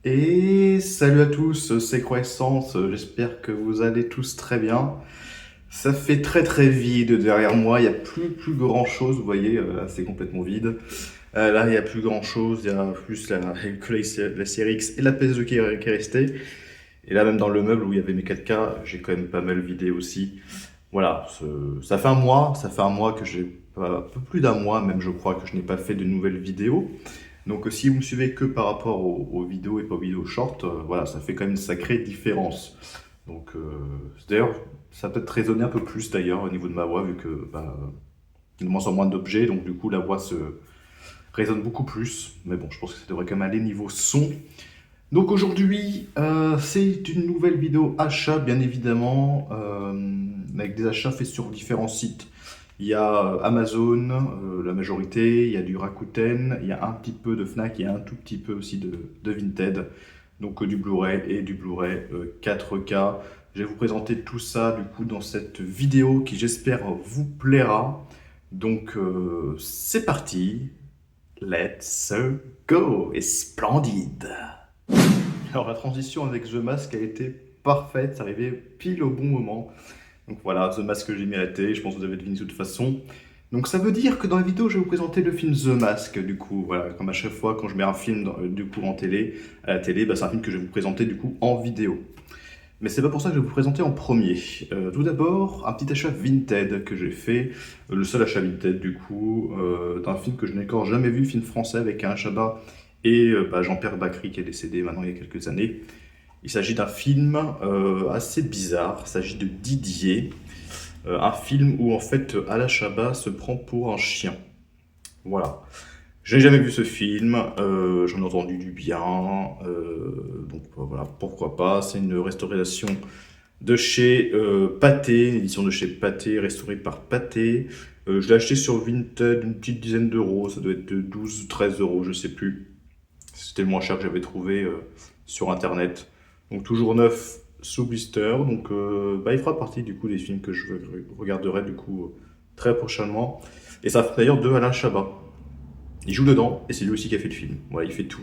Et salut à tous, c'est Croissance, j'espère que vous allez tous très bien. Ça fait très vide derrière moi, il n'y a plus grand chose, vous voyez, là c'est complètement vide. Là il n'y a plus grand chose, il y a plus que la série X et la PS2 qui est restée. Et là même dans le meuble où il y avait mes 4K, j'ai quand même pas mal vidé aussi. Voilà, ça fait un mois que j'ai pas, un peu plus d'un mois même je crois que je n'ai pas fait de nouvelles vidéos. Donc si vous me suivez que par rapport aux vidéos et pas aux vidéos short, voilà, ça fait quand même une sacrée différence. Donc d'ailleurs, ça peut-être résonner un peu plus d'ailleurs au niveau de ma voix, vu que il y a de moins en moins d'objets, donc du coup la voix se résonne beaucoup plus. Mais bon, je pense que ça devrait quand même aller niveau son. Donc aujourd'hui, c'est une nouvelle vidéo achat, bien évidemment, avec des achats faits sur différents sites. Il y a Amazon, la majorité, il y a du Rakuten, il y a un petit peu de Fnac, il y a un tout petit peu aussi de Vinted, donc du Blu-ray et du Blu-ray 4K. Je vais vous présenter tout ça du coup dans cette vidéo qui j'espère vous plaira. Donc c'est parti, let's go, et splendide. Alors la transition avec The Mask a été parfaite, ça arrivait pile au bon moment. Donc voilà, The Mask que j'ai mérité, je pense que vous avez deviné de toute façon. Donc ça veut dire que dans la vidéo, je vais vous présenter le film The Mask, du coup, voilà, comme à chaque fois quand je mets un film du coup à la télé, c'est un film que je vais vous présenter du coup en vidéo. Mais c'est pas pour ça que je vais vous présenter en premier. Tout d'abord, un petit achat Vinted que j'ai fait, le seul achat Vinted du coup, d'un film que je n'ai encore jamais vu, film français avec un Chabat et Jean-Pierre Bacry qui est décédé maintenant il y a quelques années. Il s'agit d'un film assez bizarre, il s'agit de Didier, un film où en fait Alain Chabat se prend pour un chien. Voilà. J'ai jamais vu ce film, j'en ai entendu du bien, donc voilà, pourquoi pas. C'est une restauration de chez Pathé, une édition de chez Pathé, restaurée par Pathé. Je l'ai acheté sur Vinted, une petite dizaine d'euros, ça doit être de 12 13 euros, je sais plus. C'était le moins cher que j'avais trouvé sur internet. Donc toujours neuf sous blister, donc il fera partie du coup des films que je regarderai du coup très prochainement. Et ça fait d'ailleurs de Alain Chabat. Il joue dedans et c'est lui aussi qui a fait le film. Voilà, il fait tout.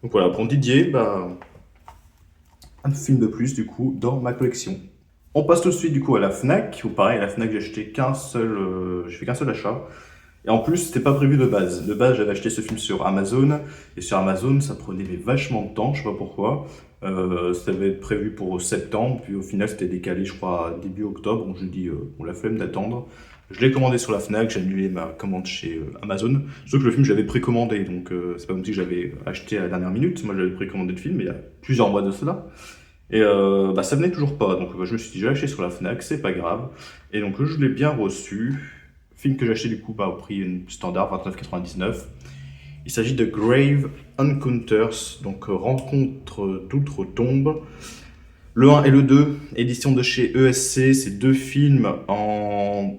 Donc voilà, pour Didier, un film de plus du coup dans ma collection. On passe tout de suite du coup à la Fnac, où pareil, à la Fnac j'ai fait qu'un seul achat. Et en plus, c'était pas prévu de base. De base, j'avais acheté ce film sur Amazon, et sur Amazon, ça prenait mais vachement de temps, je sais pas pourquoi. Ça devait être prévu pour septembre, puis au final, c'était décalé, je crois, à début octobre. Donc je dis, on la flemme d'attendre. Je l'ai commandé sur la Fnac, j'ai annulé ma commande chez Amazon. Sauf que le film, je l'avais précommandé, donc c'est pas comme si j'avais acheté à la dernière minute. Moi, j'avais précommandé le film il y a plusieurs mois de cela. Et ça venait toujours pas, donc je me suis dit, je vais acheter sur la Fnac, c'est pas grave. Et donc je l'ai bien reçu. Film que j'ai acheté du coup au prix standard, 29,99. Il s'agit de Grave Encounters, donc Rencontre d'outre-tombe. Le 1 et le 2, édition de chez ESC, c'est deux films en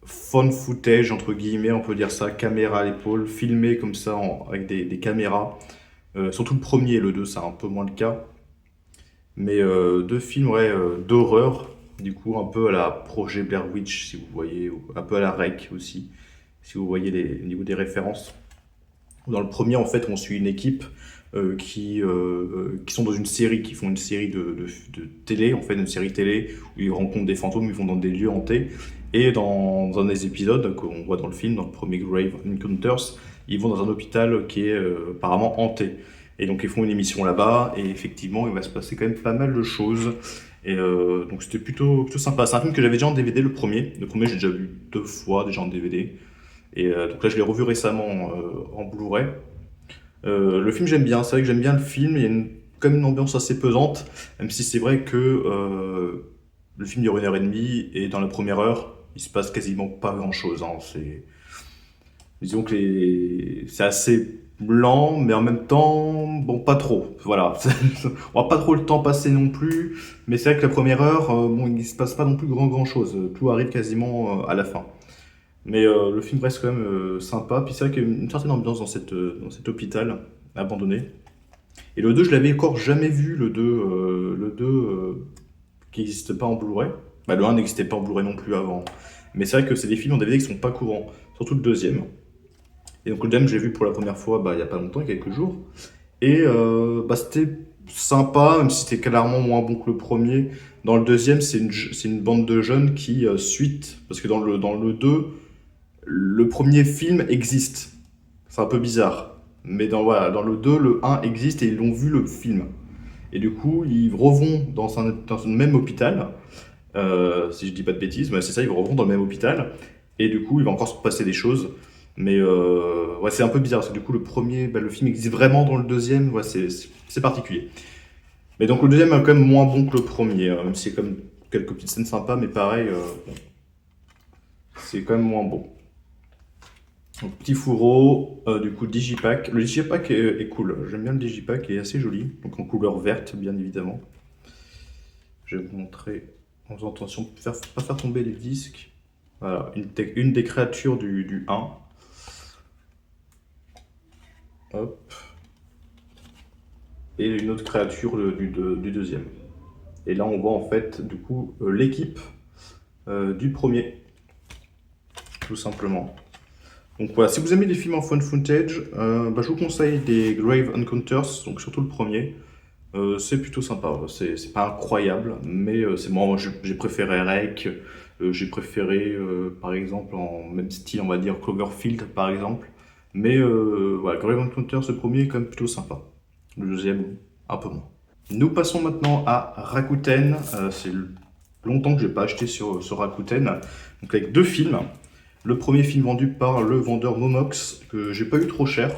phone footage, entre guillemets, on peut dire ça, caméra à l'épaule, filmé comme ça avec des caméras. Surtout le premier et le 2, c'est un peu moins le cas. Mais deux films ouais, d'horreur, du coup un peu à la Projet Blair Witch, si vous voyez, ou un peu à la REC aussi, si vous voyez au niveau des références. Dans le premier, en fait, on suit une équipe qui sont dans une série, qui font une série de télé, en fait, une série télé, où ils rencontrent des fantômes, ils vont dans des lieux hantés. Et dans un des épisodes qu'on voit dans le film, dans le premier Grave Encounters, ils vont dans un hôpital qui est apparemment hanté. Et donc ils font une émission là-bas, et effectivement, il va se passer quand même pas mal de choses. Et donc c'était plutôt sympa. C'est un film que j'avais déjà en DVD, le premier. Le premier, j'ai déjà vu deux fois déjà en DVD. Et donc là, je l'ai revu récemment en Blu-ray. Le film, j'aime bien. C'est vrai que j'aime bien le film. Il y a quand même une ambiance assez pesante, même si c'est vrai que le film dure 1 heure et demie, et dans la première heure, il se passe quasiment pas grand-chose, hein. Disons que c'est assez lent, mais en même temps, bon, pas trop. Voilà. On va pas trop le temps passer non plus, mais c'est vrai que la première heure, bon, il se passe pas non plus grand-chose. Tout arrive quasiment à la fin. Mais le film reste quand même sympa. Puis c'est vrai qu'il y a une certaine ambiance dans cet hôpital abandonné. Et le 2 je l'avais encore jamais vu, le 2 qui n'existe pas en Blu-ray. Le un n'existait pas en Blu-ray non plus avant. Mais c'est vrai que c'est des films en DVD qui sont pas courants. Surtout le deuxième. Et donc le deuxième, j'ai vu pour la première fois il y a pas longtemps, il y a quelques jours. Et c'était sympa, même si c'était clairement moins bon que le premier. Dans le deuxième, c'est une bande de jeunes qui suite, parce que dans le 2, le premier film existe. C'est un peu bizarre. Mais voilà, dans le 2, le un existe et ils l'ont vu le film. Et du coup, ils revont dans un même hôpital. Si je dis pas de bêtises, mais c'est ça, ils revont dans le même hôpital. Et du coup, il va encore se passer des choses. Mais ouais, c'est un peu bizarre parce que du coup, le premier, le film existe vraiment dans le deuxième. Ouais, c'est particulier. Mais donc, le deuxième est quand même moins bon que le premier, hein, même si c'est comme quelques petites scènes sympas, mais pareil, bon, c'est quand même moins bon. Donc, petit fourreau, du coup, Digipack. Le Digipack est cool. J'aime bien le Digipack, il est assez joli. Donc, en couleur verte, bien évidemment. Je vais vous montrer en faisant attention de pas faire tomber les disques. Voilà, une des créatures du 1. Hop. Et une autre créature du deuxième. Et là, on voit en fait, du coup, l'équipe du premier, tout simplement. Donc voilà, si vous aimez les films en found footage, je vous conseille des Grave Encounters, donc surtout le premier. C'est plutôt sympa, c'est pas incroyable, mais c'est moi j'ai préféré Rec, j'ai préféré par exemple en même style on va dire Cloverfield par exemple, mais voilà, Grave Encounter ce premier est quand même plutôt sympa, le deuxième un peu moins. Nous passons maintenant à Rakuten, c'est longtemps que j'ai pas acheté sur Rakuten, donc avec deux films. Le premier film vendu par le vendeur Momox, que j'ai pas eu trop cher,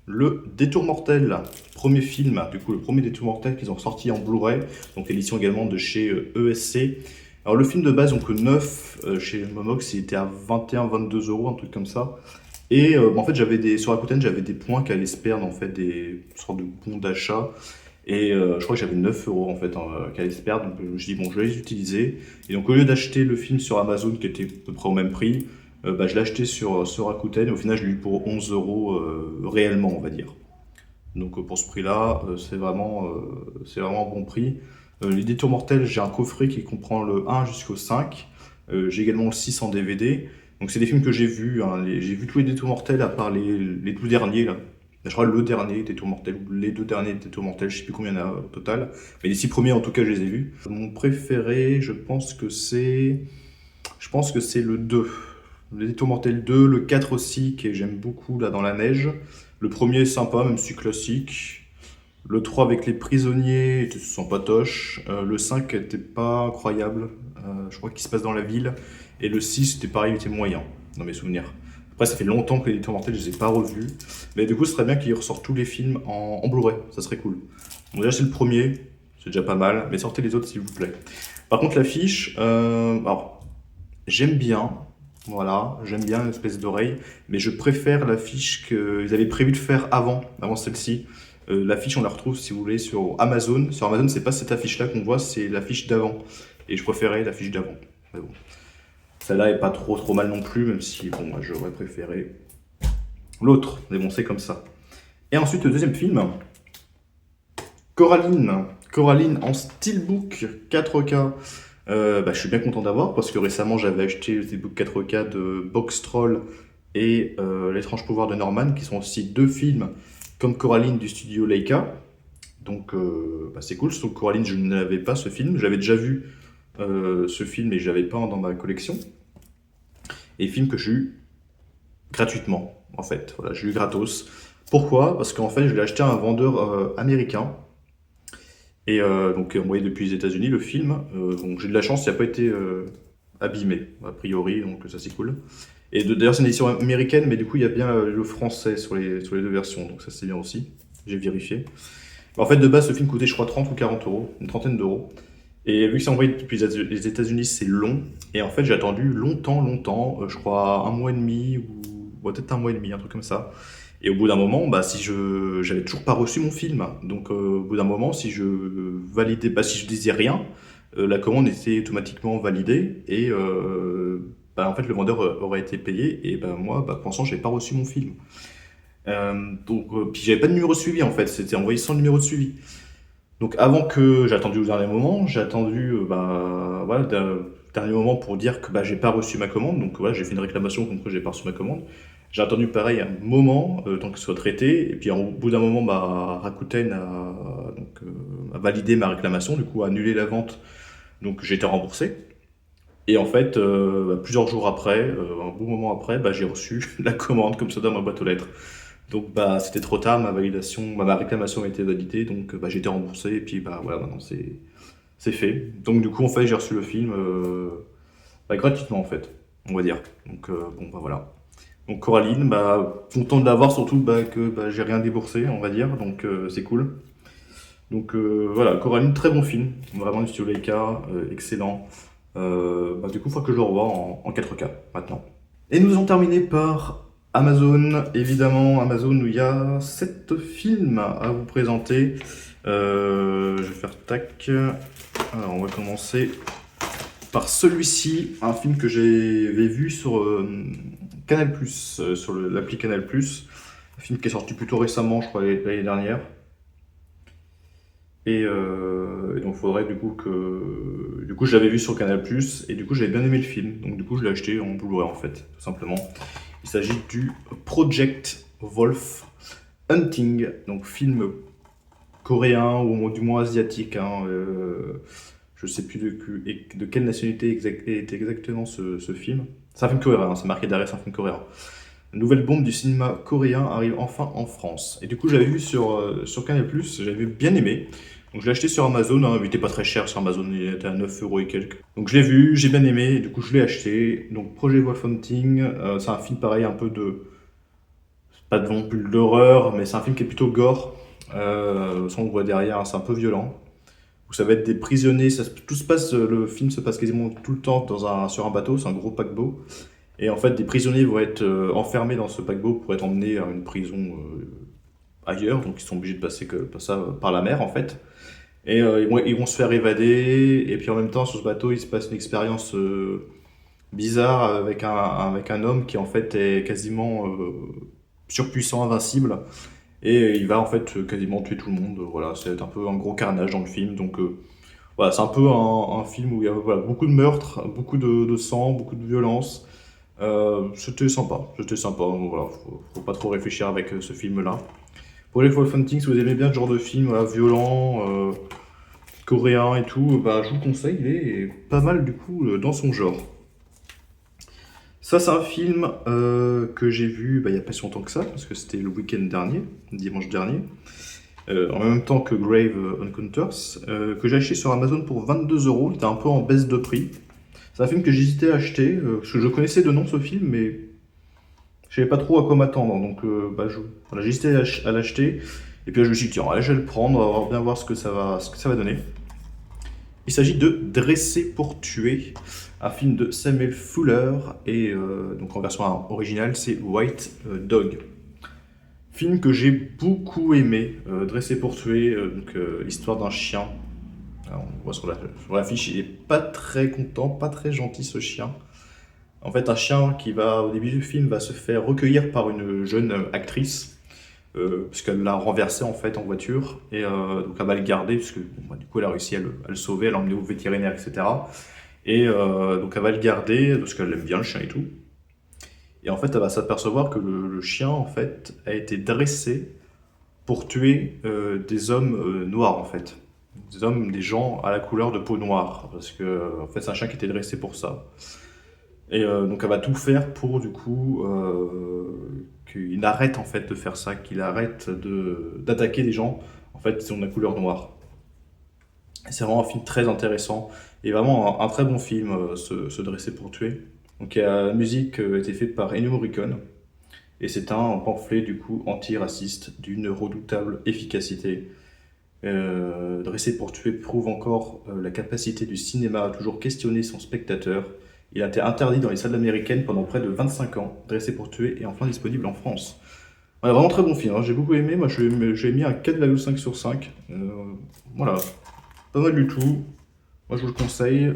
le Détour mortel, premier film, du coup le premier Détour mortel qu'ils ont sorti en Blu-ray, donc édition également de chez ESC. Alors le film de base, donc neuf chez Momox, il était à 21-22 euros, un truc comme ça. Et en fait, sur Rakuten, j'avais des points qu'elle se perdre, en fait, des sortes de bons d'achat. Et je crois que j'avais 9 euros en fait qu'elle se perdre, donc je me suis dit bon, je vais les utiliser. Et donc au lieu d'acheter le film sur Amazon qui était à peu près au même prix, je l'ai acheté sur Rakuten et au final je l'ai eu pour 11 euros réellement, on va dire. Donc pour ce prix-là, c'est vraiment un bon prix. Les Détours mortels, j'ai un coffret qui comprend le 1 jusqu'au 5. J'ai également le 6 en DVD. Donc c'est des films que j'ai vus, hein. J'ai vu tous les Détours mortels à part les tout derniers là. Je crois le dernier Détour mortel ou les deux derniers Détours mortels, je sais plus combien il y en a au total. Mais les 6 premiers en tout cas je les ai vus. Mon préféré, je pense que c'est le 2. Le Détour mortel 2, le 4 aussi, que j'aime beaucoup, là, dans la neige. Le premier est sympa, même si classique. Le 3 avec les prisonniers était sympatoche. Le 5 était pas incroyable. Je crois qu'il se passe dans la ville. Et le 6, c'était pareil, il était moyen, dans mes souvenirs. Après, ça fait longtemps que les Détours mortels, je les ai pas revus. Mais du coup, ce serait bien qu'ils ressortent tous les films en Blu-ray. Ça serait cool. Bon, déjà, c'est le premier. C'est déjà pas mal. Mais sortez les autres, s'il vous plaît. Par contre, l'affiche, alors, j'aime bien, voilà, j'aime bien l'espèce d'oreille, mais je préfère l'affiche qu'ils avaient prévu de faire avant celle-ci. L'affiche, on la retrouve, si vous voulez, sur Amazon. Sur Amazon, c'est pas cette affiche-là qu'on voit, c'est l'affiche d'avant. Et je préférais l'affiche d'avant. Mais bon. Celle-là est pas trop mal non plus, même si, bon, moi, j'aurais préféré l'autre. Mais bon, c'est comme ça. Et ensuite, le deuxième film, Coraline. Coraline en steelbook 4K. Je suis bien content d'avoir parce que récemment j'avais acheté le steelbook 4K de Box Troll et L'étrange pouvoir de Norman, qui sont aussi deux films comme Coraline du studio Leica. Donc c'est cool, sauf que Coraline, je n'avais pas ce film. J'avais déjà vu ce film et je l'avais pas dans ma collection. Et film que j'ai eu gratuitement, en fait. Voilà, j'ai eu gratos. Pourquoi? Parce qu'en fait, je l'ai acheté à un vendeur américain. Et donc envoyé depuis les États-Unis le film. Donc j'ai de la chance, il n'a pas été abîmé, a priori, donc ça c'est cool. Et d'ailleurs c'est une édition américaine, mais du coup il y a bien le français sur les deux versions, donc ça c'est bien aussi. J'ai vérifié. En fait, de base, ce film coûtait, je crois, 30 ou 40 euros, une trentaine d'euros. Et vu que c'est envoyé depuis les États-Unis, c'est long. Et en fait, j'ai attendu longtemps, je crois un mois et demi, ou peut-être un mois et demi, un truc comme ça. Et au bout d'un moment, j'avais toujours pas reçu mon film. Donc, au bout d'un moment, si je validais, si je disais rien, la commande était automatiquement validée. Et en fait, le vendeur aurait été payé. Et moi, pour l'instant, j'ai pas reçu mon film. Puis j'avais pas de numéro de suivi en fait, c'était envoyé sans numéro de suivi. Donc avant que j'ai attendu au dernier moment, j'ai attendu voilà, dernier moment pour dire que j'ai pas reçu ma commande. Donc voilà, j'ai fait une réclamation comme quoi j'ai pas reçu ma commande. J'ai attendu pareil un moment, tant que ce soit traité, et puis au bout d'un moment, bah, Rakuten a validé ma réclamation, du coup a annulé la vente, donc j'ai été remboursé. Et en fait, bah, plusieurs jours après, un bon moment après, bah, j'ai reçu la commande comme ça dans ma boîte aux lettres. Donc bah c'était trop tard, ma réclamation a été validée, donc bah, j'ai été remboursé, et puis bah voilà, maintenant c'est fait. Donc du coup, en fait, j'ai reçu le film bah, gratuitement, en fait, on va dire. Donc bon, bah voilà. Donc Coraline, bah, content de l'avoir, surtout bah, que bah, j'ai rien déboursé, on va dire, donc c'est cool. Donc voilà, Coraline, très bon film, vraiment du studio Leica, excellent. Bah, du coup, il faut que je le revoie en 4K maintenant. Et nous allons terminer par Amazon, évidemment, Amazon où il y a 7 films à vous présenter. Je vais faire tac. Alors, on va commencer par celui-ci, un film que j'avais vu sur Canal+, sur l'appli Canal+. Un film qui est sorti plutôt récemment, je crois, l'année dernière. Et donc, il faudrait du coup que. Du coup, je l'avais vu sur Canal+, et du coup, j'avais bien aimé le film. Donc, du coup, je l'ai acheté en Blu-ray, en fait, tout simplement. Il s'agit du Project Wolf Hunting, donc film coréen, ou du moins asiatique. Hein, je sais plus de quelle nationalité est exactement ce film. C'est un film coréen, hein, c'est marqué derrière, c'est un film coréen. Une nouvelle bombe du cinéma coréen arrive enfin en France. Et du coup, j'avais vu sur Canal+, j'avais bien aimé. Donc je l'ai acheté sur Amazon, hein, il était pas très cher sur Amazon, il était à 9 euros et quelques. Donc je l'ai vu, j'ai bien aimé, et du coup je l'ai acheté. Donc Projet Wolf Hunting, c'est un film pareil, un peu de... Pas de non plus de l'horreur, mais c'est un film qui est plutôt gore. Ça on le voit derrière, hein, c'est un peu violent. Où ça va être des prisonniers, le film se passe quasiment tout le temps sur un bateau, c'est un gros paquebot. Et en fait, des prisonniers vont être enfermés dans ce paquebot pour être emmenés à une prison ailleurs, donc ils sont obligés de passer par la mer en fait. Et ils vont se faire évader, et puis en même temps, sur ce bateau, il se passe une expérience bizarre avec un homme qui en fait est quasiment surpuissant, invincible, et il va en fait quasiment tuer tout le monde. Voilà, c'est un peu un gros carnage dans le film, donc voilà, c'est un peu un film où il y a voilà, beaucoup de meurtres, beaucoup de sang, beaucoup de violence. C'était sympa, donc voilà, faut pas trop réfléchir avec ce film-là. Pour les Wolf Hunting, si vous aimez bien ce genre de film voilà, violent, coréen et tout, bah, je vous le conseille, il est pas mal du coup dans son genre. Ça, c'est un film que j'ai vu bah, il y a pas si longtemps que ça, parce que c'était le week-end dernier, dimanche dernier, en même temps que Grave Encounters, que j'ai acheté sur Amazon pour 22 euros. Il était un peu en baisse de prix. C'est un film que j'hésitais à acheter, parce que je connaissais de nom ce film, mais je savais pas trop à quoi m'attendre. Donc bah, voilà, j'ai hésité à l'acheter. Et puis là, je me suis dit, tiens, allez, je vais le prendre, on va bien voir ce que ça va donner. Il s'agit de Dresser pour tuer, un film de Samuel Fuller, et donc en version originale, c'est White Dog. Film que j'ai beaucoup aimé, Dresser pour tuer, l'histoire d'un chien. Alors, on voit sur l'affiche, il est pas très content, pas très gentil ce chien. En fait, un chien qui va, au début du film, va se faire recueillir par une jeune actrice, puisqu'elle l'a renversé en fait en voiture, et donc elle va le garder, puisque bon, bah, du coup elle a réussi à le sauver, à l'emmener au vétérinaire, etc. Et donc elle va le garder, parce qu'elle aime bien le chien et tout. Et en fait, elle va s'apercevoir que le chien, en fait, a été dressé pour tuer des hommes noirs, en fait. Des gens à la couleur de peau noire, parce que en fait, c'est un chien qui était dressé pour ça. Et donc elle va tout faire pour du coup qu'il arrête en fait de faire ça, qu'il arrête d'attaquer des gens en fait qui ont la couleur noire. Et c'est vraiment un film très intéressant et vraiment un très bon film, se dresser pour tuer. Donc la musique a été faite par Ennio Morricone et c'est un pamphlet du coup anti-raciste d'une redoutable efficacité. Dresser pour tuer prouve encore la capacité du cinéma à toujours questionner son spectateur. Il a été interdit dans les salles américaines pendant près de 25 ans. Dressé pour tuer est enfin disponible en France. Ouais, vraiment très bon film, hein. J'ai beaucoup aimé. Moi, j'ai mis un 4,5 sur 5. Voilà, pas mal du tout. Moi, je vous le conseille.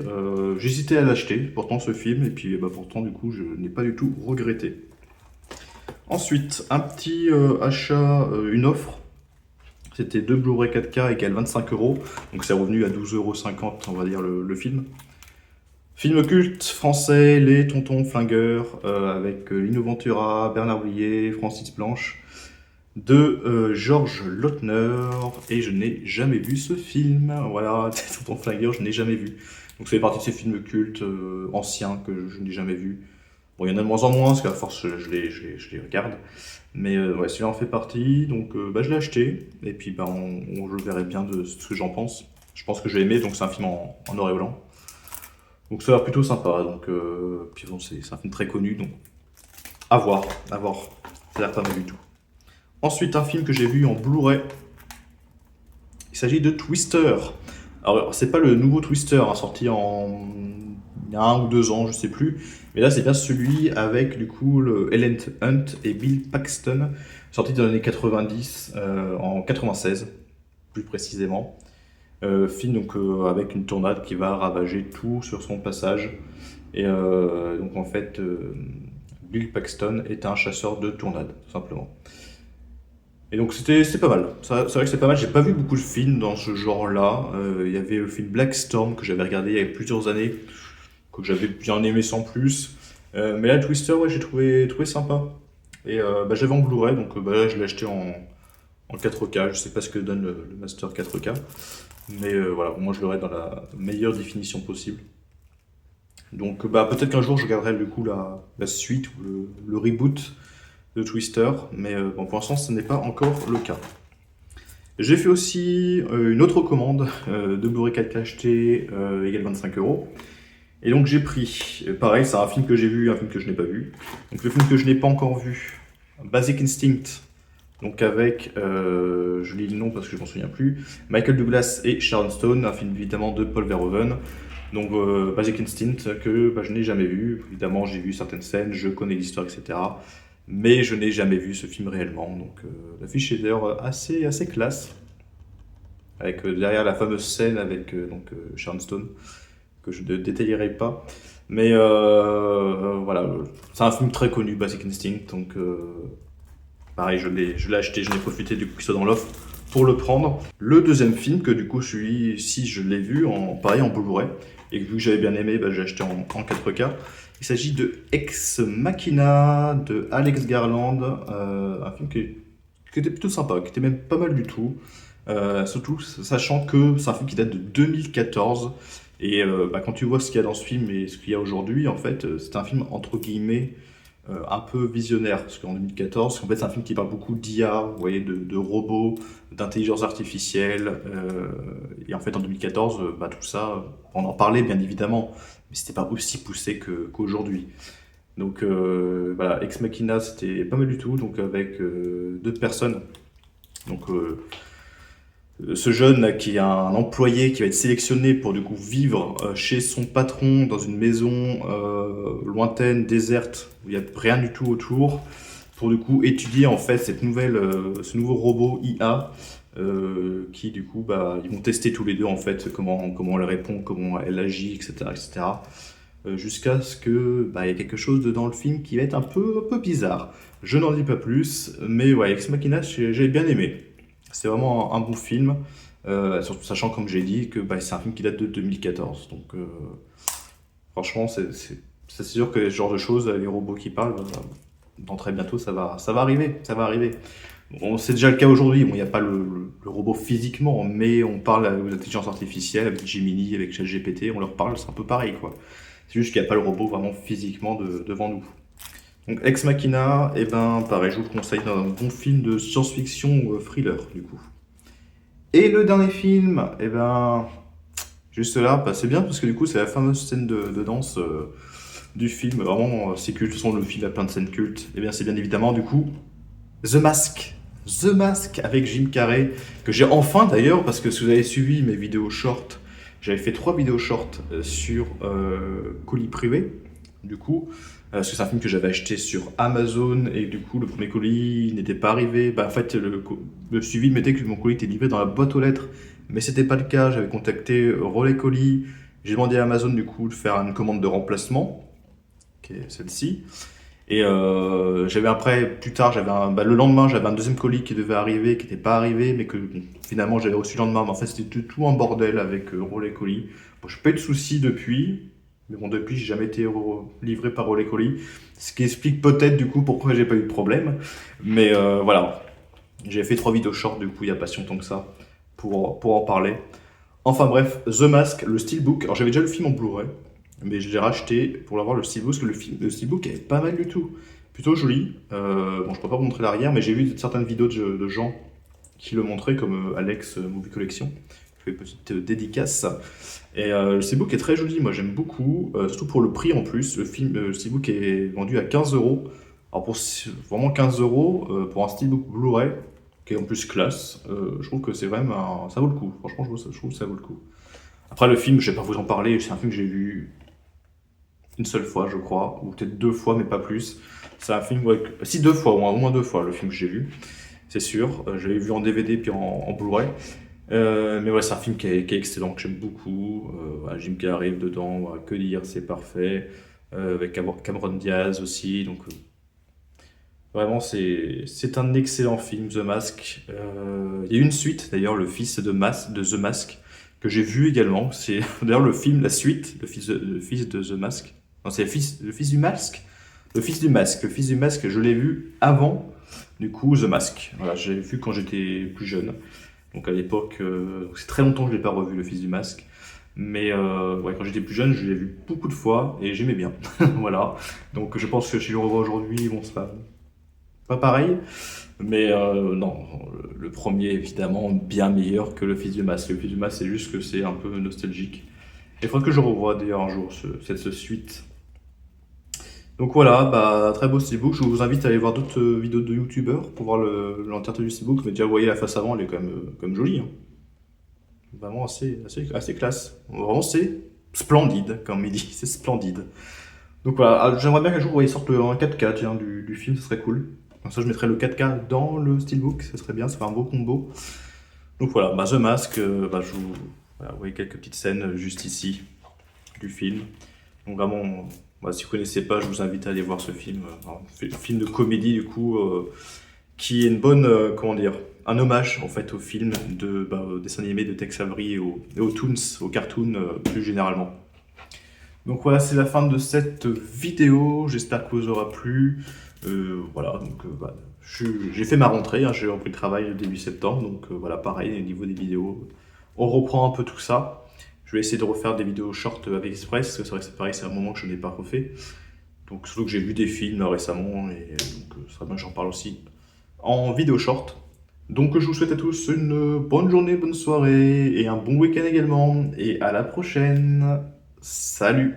J'hésitais à l'acheter, pourtant, ce film. Et puis, bah, pourtant, du coup, je n'ai pas du tout regretté. Ensuite, un petit achat, une offre. C'était 2 Blu-ray 4K égale 25 euros. Donc, c'est revenu à 12,50 €, on va dire, le film. Film culte français, Les Tontons Flingueurs, avec Lino Ventura, Bernard Blier, Francis Blanche, de Georges Lautner, et je n'ai jamais vu ce film. Voilà, Les Tontons Flingueurs, je n'ai jamais vu. Donc ça fait partie de ces films cultes anciens que je n'ai jamais vus. Bon, il y en a de moins en moins, parce qu'à force, je les regarde. Mais ouais, celui-là en fait partie, donc bah, je l'ai acheté, et puis bah, je verrai bien de ce que j'en pense. Je pense que je vais aimer, donc c'est un film en noir et blanc. Donc ça a l'air plutôt sympa, donc puis bon, c'est un film très connu, donc à voir, à voir. Ça a l'air pas mal du tout. Ensuite, un film que j'ai vu en Blu-ray, il s'agit de Twister. Alors, c'est pas le nouveau Twister, hein, sorti il y a 1 ou 2 ans, je sais plus. Mais là, c'est bien celui avec, du coup, Ellen Hunt et Bill Paxton, sorti dans les années 90, en 96, plus précisément. Film donc, avec une tornade qui va ravager tout sur son passage. Et donc, en fait, Bill Paxton est un chasseur de tornades, tout simplement. Et donc c'était pas mal. C'est vrai que c'est pas mal. J'ai pas vu beaucoup de films dans ce genre-là. Il y avait le film Black Storm que j'avais regardé il y a plusieurs années, que j'avais bien aimé sans plus. Mais là, Twister, ouais, j'ai trouvé sympa. Et bah, j'avais en Blu-ray, donc bah, là, je l'ai acheté en 4K. Je sais pas ce que donne le Master 4K. Mais voilà, moi je l'aurai dans la meilleure définition possible. Donc bah, peut-être qu'un jour je regarderai du coup la suite ou le reboot de Twister. Mais bon, pour l'instant, ce n'est pas encore le cas. J'ai fait aussi une autre commande de Blu-ray 4K acheté égale 25 €. Et donc j'ai pris, pareil, c'est un film que j'ai vu, un film que je n'ai pas vu. Donc le film que je n'ai pas encore vu, Basic Instinct, donc avec, je lis le nom parce que je m'en souviens plus, Michael Douglas et Sharon Stone, un film évidemment de Paul Verhoeven. Donc Basic Instinct que bah, je n'ai jamais vu. Évidemment, j'ai vu certaines scènes, je connais l'histoire, etc. Mais je n'ai jamais vu ce film réellement. Donc l'affiche est d'ailleurs assez classe. Avec derrière la fameuse scène avec Sharon Stone, que je ne détaillerai pas. Mais voilà, c'est un film très connu, Basic Instinct. Donc pareil, je l'ai acheté, j'en ai profité du coup qu'il soit dans l'offre pour le prendre. Le deuxième film, que du coup celui-ci je l'ai vu pareil en Blu-ray, et vu que j'avais bien aimé, bah, j'ai acheté en 4K. Il s'agit de Ex Machina de Alex Garland, un film qui était plutôt sympa, qui était même pas mal du tout. Surtout sachant que c'est un film qui date de 2014. Et bah, quand tu vois ce qu'il y a dans ce film et ce qu'il y a aujourd'hui, en fait, c'est un film entre guillemets un peu visionnaire. Parce qu'en 2014, en fait, c'est un film qui parle beaucoup d'IA, vous voyez, de robots, d'intelligence artificielle. Et en fait, en 2014, bah, tout ça, on en parlait bien évidemment, mais c'était pas aussi poussé qu'aujourd'hui. Donc voilà, Ex Machina, c'était pas mal du tout, donc avec 2 personnes. Donc ce jeune là, qui est un employé qui va être sélectionné pour du coup vivre chez son patron dans une maison lointaine, déserte, où il n'y a rien du tout autour, pour du coup étudier en fait ce nouveau robot IA qui du coup bah, ils vont tester tous les deux en fait comment elle répond, comment elle agit, etc. etc. Jusqu'à ce que bah, il y ait quelque chose dans le film qui va être un peu bizarre. Je n'en dis pas plus, mais ouais, Ex Machina, j'ai bien aimé. C'est vraiment un bon film, surtout sachant, comme j'ai dit, que bah, c'est un film qui date de 2014. Donc, franchement, c'est sûr que ce genre de choses, les robots qui parlent, bah, dans très bientôt, ça va arriver. Ça va arriver. Bon, c'est déjà le cas aujourd'hui. Bon, il n'y a pas le robot physiquement, mais on parle aux intelligences artificielles, avec Gemini, avec ChatGPT, on leur parle, c'est un peu pareil, quoi. C'est juste qu'il n'y a pas le robot vraiment physiquement devant nous. Donc Ex Machina, et ben pareil, je vous le conseille dans un bon film de science-fiction ou thriller du coup. Et le dernier film, et ben juste là, bah, c'est bien parce que du coup c'est la fameuse scène de danse du film, vraiment c'est culte, de toute façon le film a plein de scènes cultes. Et bien c'est bien évidemment du coup The Mask. The Mask avec Jim Carrey, que j'ai enfin d'ailleurs, parce que si vous avez suivi mes vidéos short, j'avais fait 3 vidéos short sur colis privé, du coup, parce que c'est un film que j'avais acheté sur Amazon, et du coup le premier colis n'était pas arrivé. Bah, en fait, le suivi mettait que mon colis était livré dans la boîte aux lettres, mais c'était pas le cas. J'avais contacté Relais Colis, j'ai demandé à Amazon du coup de faire une commande de remplacement, qui est celle-ci. Et j'avais après, plus tard, bah, le lendemain, j'avais un deuxième colis qui devait arriver, qui n'était pas arrivé, mais que bon, finalement j'avais reçu le lendemain. Mais en fait, c'était tout un bordel avec Relais Colis. Bon, je n'ai pas eu de soucis depuis, Mais bon, depuis, j'ai jamais été livré par Relais Colis. Ce qui explique peut-être du coup pourquoi j'ai pas eu de problème. Mais voilà, j'ai fait 3 vidéos short du coup il y a pas si longtemps que ça pour en parler. Enfin bref, The Mask, le steelbook. Alors j'avais déjà le film en Blu-ray, mais je l'ai racheté pour l'avoir le steelbook, parce que le steelbook est pas mal du tout. Plutôt joli. Bon, je peux pas vous montrer l'arrière, mais j'ai vu certaines vidéos de gens qui le montraient, comme Alex Movie Collection. Je fais une petite dédicace. Et le steelbook est très joli, moi j'aime beaucoup, surtout pour le prix en plus. Le steelbook est vendu à 15 euros. Alors pour vraiment 15 euros pour un steelbook Blu-ray, qui est en plus classe, je trouve que c'est vraiment ça vaut le coup. Franchement, je trouve que ça vaut le coup. Après le film, je vais pas vous en parler, c'est un film que j'ai vu une seule fois, je crois, ou peut-être 2 fois, mais pas plus. C'est un film, ouais, si 2 fois, au moins 2 fois, le film que j'ai vu, c'est sûr. Je l'avais vu en DVD puis en Blu-ray. Mais ouais, c'est un film qui est excellent, que j'aime beaucoup. Voilà, Jim Carrey dedans, voilà, que dire, c'est parfait. Avec Cameron Diaz aussi, donc vraiment c'est un excellent film, The Mask. Il y a eu une suite d'ailleurs, le fils de The Mask, que j'ai vu également. C'est d'ailleurs le film, la suite, le fils de The Mask. Non, c'est le fils du Masque. Le fils du Masque, je l'ai vu avant, du coup, The Mask. Voilà, j'ai vu quand j'étais plus jeune. Donc à l'époque, c'est très longtemps que je l'ai pas revu, le fils du Masque. Mais ouais, quand j'étais plus jeune, je l'ai vu beaucoup de fois et j'aimais bien. Voilà. Donc je pense que si je le revois aujourd'hui, bon, c'est pas pareil. Mais non, le premier évidemment bien meilleur que le fils du Masque. Le fils du Masque, c'est juste que c'est un peu nostalgique. Et il faudrait que je revoie d'ailleurs un jour cette suite. Donc voilà, bah, très beau steelbook. Je vous invite à aller voir d'autres vidéos de youtubeurs pour voir l'entièreté du steelbook. Mais déjà, vous voyez la face avant, elle est quand même jolie, hein. Vraiment assez classe. Vraiment, c'est splendide, comme il dit. C'est splendide. Donc voilà, j'aimerais bien qu'un jour ils sortent un 4K tiens, du film, ce serait cool. Comme ça, je mettrais le 4K dans le steelbook, ça serait bien, ça ferait un beau combo. Donc voilà, bah, The Mask, bah, voilà, vous voyez quelques petites scènes juste ici du film. Donc vraiment, bah, si vous connaissez pas, je vous invite à aller voir ce film. Un film de comédie du coup, qui est une bonne, comment dire, un hommage en fait au film au dessin animé de Tex Avery et aux Toons, aux cartoons plus généralement. Donc voilà, c'est la fin de cette vidéo. J'espère que vous aura plu. Voilà, donc bah, j'ai fait ma rentrée, hein, j'ai repris le travail début septembre. Donc voilà, pareil, au niveau des vidéos, on reprend un peu tout ça. Je vais essayer de refaire des vidéos short avec Express, parce que c'est vrai que c'est pareil, c'est un moment que je n'ai pas refait. Donc surtout que j'ai vu des films récemment, et donc ce serait bien que j'en parle aussi en vidéo short. Donc je vous souhaite à tous une bonne journée, bonne soirée, et un bon week-end également. Et à la prochaine. Salut!